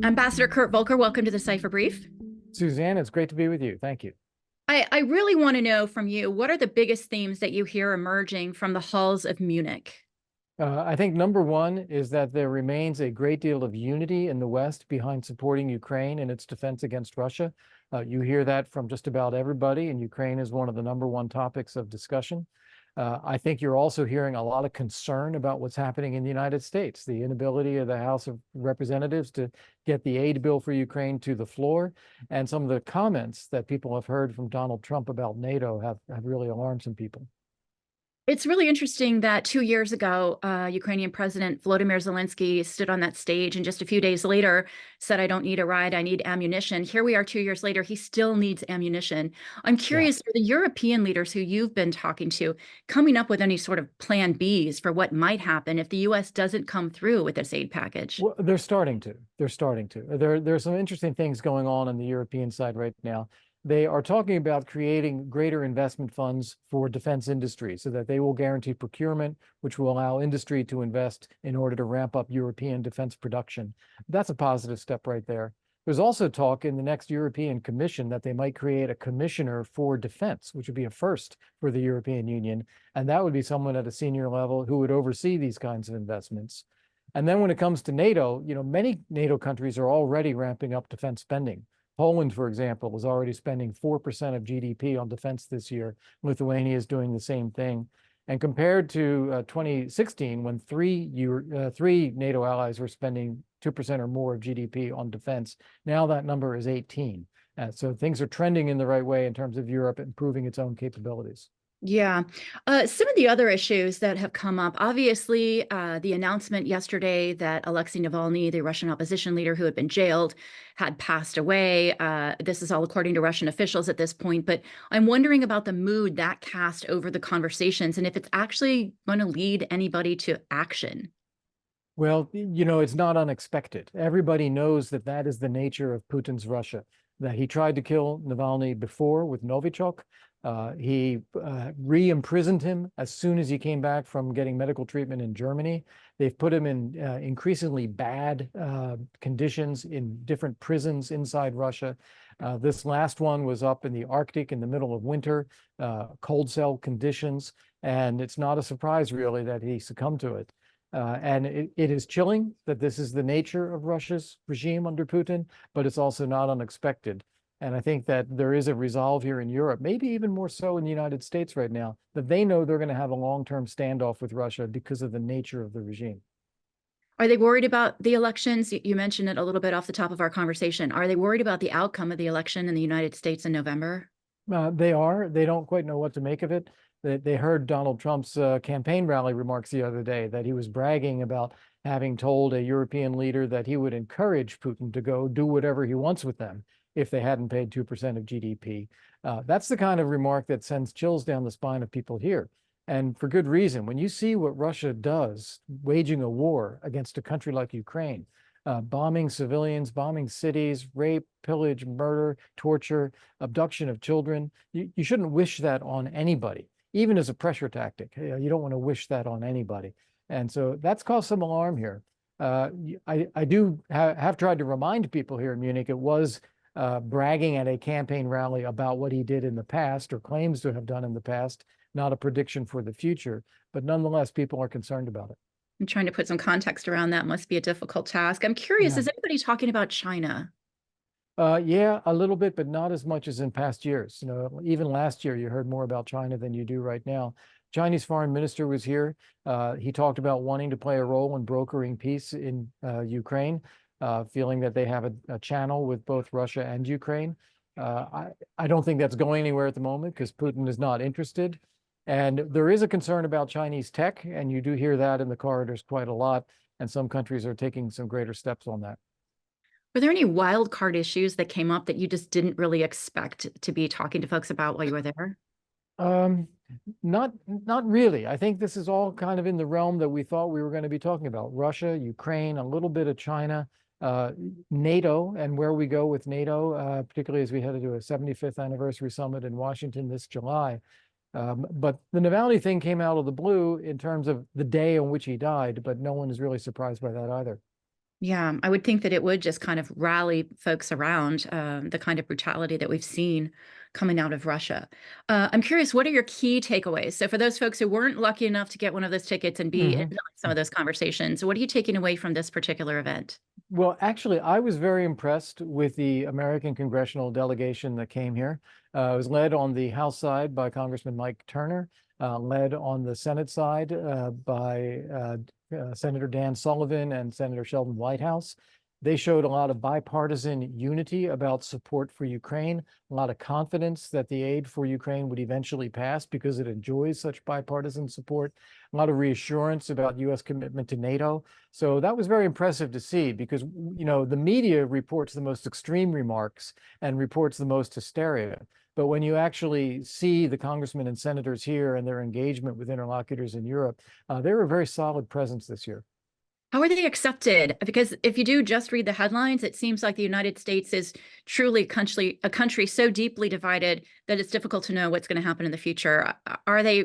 Ambassador Kurt Volker, welcome to the Cipher Brief. Suzanne, it's great to be with you. Thank you. I really want to know from you, what are the biggest themes that you hear emerging from the halls of Munich? I think number one is that there remains a great deal of unity in the West behind supporting Ukraine in its defense against Russia. You hear that from just about everybody, and Ukraine is one of the number one topics of discussion. I think you're also hearing a lot of concern about what's happening in the United States, the inability of the House of Representatives to get the aid bill for Ukraine to the floor, and some of the comments that people have heard from Donald Trump about NATO have really alarmed some people. It's really interesting that 2 years ago, Ukrainian President Volodymyr Zelensky stood on that stage and just a few days later said, "I don't need a ride, I need ammunition." Here we are 2 years later, he still needs ammunition. I'm Yeah. curious, are the European leaders who you've been talking to coming up with any sort of plan Bs for what might happen if the US doesn't come through with this aid package? Well, they're starting to. They're starting to. There's some interesting things going on the European side right now. They are talking about creating greater investment funds for defense industry so that they will guarantee procurement, which will allow industry to invest in order to ramp up European defense production. That's a positive step right there. There's also talk in the next European Commission that they might create a commissioner for defense, which would be a first for the European Union. And that would be someone at a senior level who would oversee these kinds of investments. And then when it comes to NATO, many NATO countries are already ramping up defense spending. Poland, for example, was already spending 4% of GDP on defense this year. Lithuania is doing the same thing. And compared to 2016, when three NATO allies were spending 2% or more of GDP on defense, now that number is 18. So things are trending in the right way in terms of Europe improving its own capabilities. Yeah. Some of the other issues that have come up, obviously, the announcement yesterday that Alexei Navalny, the Russian opposition leader who had been jailed, had passed away. This is all according to Russian officials at this point, but I'm wondering about the mood that cast over the conversations and if it's actually going to lead anybody to action. Well, it's not unexpected. Everybody knows that that is the nature of Putin's Russia, that he tried to kill Navalny before with Novichok. He re-imprisoned him as soon as he came back from getting medical treatment in Germany. They've put him in increasingly bad conditions in different prisons inside Russia. This last one was up in the Arctic in the middle of winter, cold cell conditions, and it's not a surprise really that he succumbed to it. And it is chilling that this is the nature of Russia's regime under Putin, but it's also not unexpected. And I think that there is a resolve here in Europe, maybe even more so in the United States right now, that they know they're going to have a long-term standoff with Russia because of the nature of the regime. Are they worried about the elections? You mentioned it a little bit off the top of our conversation. Are they worried about the outcome of the election in the United States in November? They are. They don't quite know what to make of it. They heard Donald Trump's campaign rally remarks the other day that he was bragging about having told a European leader that he would encourage Putin to go do whatever he wants with them if they hadn't paid 2% of GDP. That's the kind of remark that sends chills down the spine of people here. And for good reason. When you see what Russia does, waging a war against a country like Ukraine, bombing civilians, bombing cities, rape, pillage, murder, torture, abduction of children, you shouldn't wish that on anybody, even as a pressure tactic. You don't want to wish that on anybody. And so that's caused some alarm here. I do have tried to remind people here in Munich, it was bragging at a campaign rally about what he did in the past or claims to have done in the past, not a prediction for the future. But nonetheless, people are concerned about it. I'm trying to put some context around that. Must be a difficult task. I'm curious, Yeah. is anybody talking about China? Yeah, a little bit, but not as much as in past years. Even last year, you heard more about China than you do right now. Chinese foreign minister was here. He talked about wanting to play a role in brokering peace in Ukraine, feeling that they have a channel with both Russia and Ukraine. I don't think that's going anywhere at the moment because Putin is not interested. And there is a concern about Chinese tech, and you do hear that in the corridors quite a lot. And some countries are taking some greater steps on that. Were there any wild card issues that came up that you just didn't really expect to be talking to folks about while you were there? Um, not really. I think this is all kind of in the realm that we thought we were going to be talking about. Russia, Ukraine, a little bit of China, NATO, and where we go with NATO, particularly as we head to a 75th anniversary summit in Washington this July. But the Navalny thing came out of the blue in terms of the day on which he died, but no one is really surprised by that either. Yeah, I would think that it would just kind of rally folks around the kind of brutality that we've seen coming out of Russia. I'm curious, what are your key takeaways? So, for those folks who weren't lucky enough to get one of those tickets and be in Mhm. some of those conversations, what are you taking away from this particular event? Well, actually, I was very impressed with the American congressional delegation that came here. It was led on the House side by Congressman Mike Turner, led on the Senate side by Senator Dan Sullivan and Senator Sheldon Whitehouse. They showed a lot of bipartisan unity about support for Ukraine, a lot of confidence that the aid for Ukraine would eventually pass because it enjoys such bipartisan support, a lot of reassurance about U.S. commitment to NATO. So that was very impressive to see because, the media reports the most extreme remarks and reports the most hysteria. But when you actually see the congressmen and senators here and their engagement with interlocutors in Europe, they were a very solid presence this year. How are they accepted? Because if you do just read the headlines, it seems like the United States is truly a country so deeply divided that it's difficult to know what's going to happen in the future. Are they,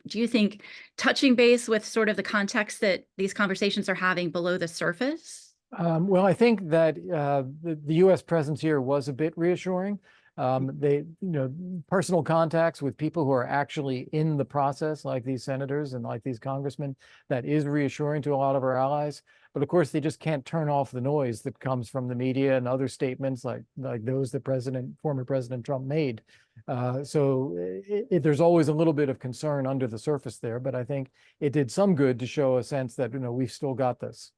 do you think, touching base with sort of the context that these conversations are having below the surface? Well, I think that the U.S. presence here was a bit reassuring. Personal contacts with people who are actually in the process, like these senators and like these congressmen, that is reassuring to a lot of our allies. But of course, they just can't turn off the noise that comes from the media and other statements like those that former President Trump made. There's always a little bit of concern under the surface there, but I think it did some good to show a sense that we've still got this.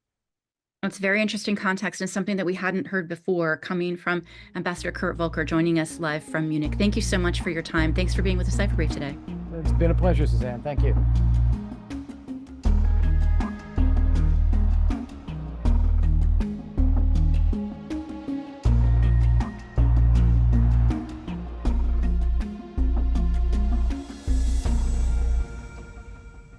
It's very interesting context and something that we hadn't heard before coming from Ambassador Kurt Volker joining us live from Munich. Thank you so much for your time. Thanks for being with the Cipher Brief today. It's been a pleasure, Suzanne. Thank you.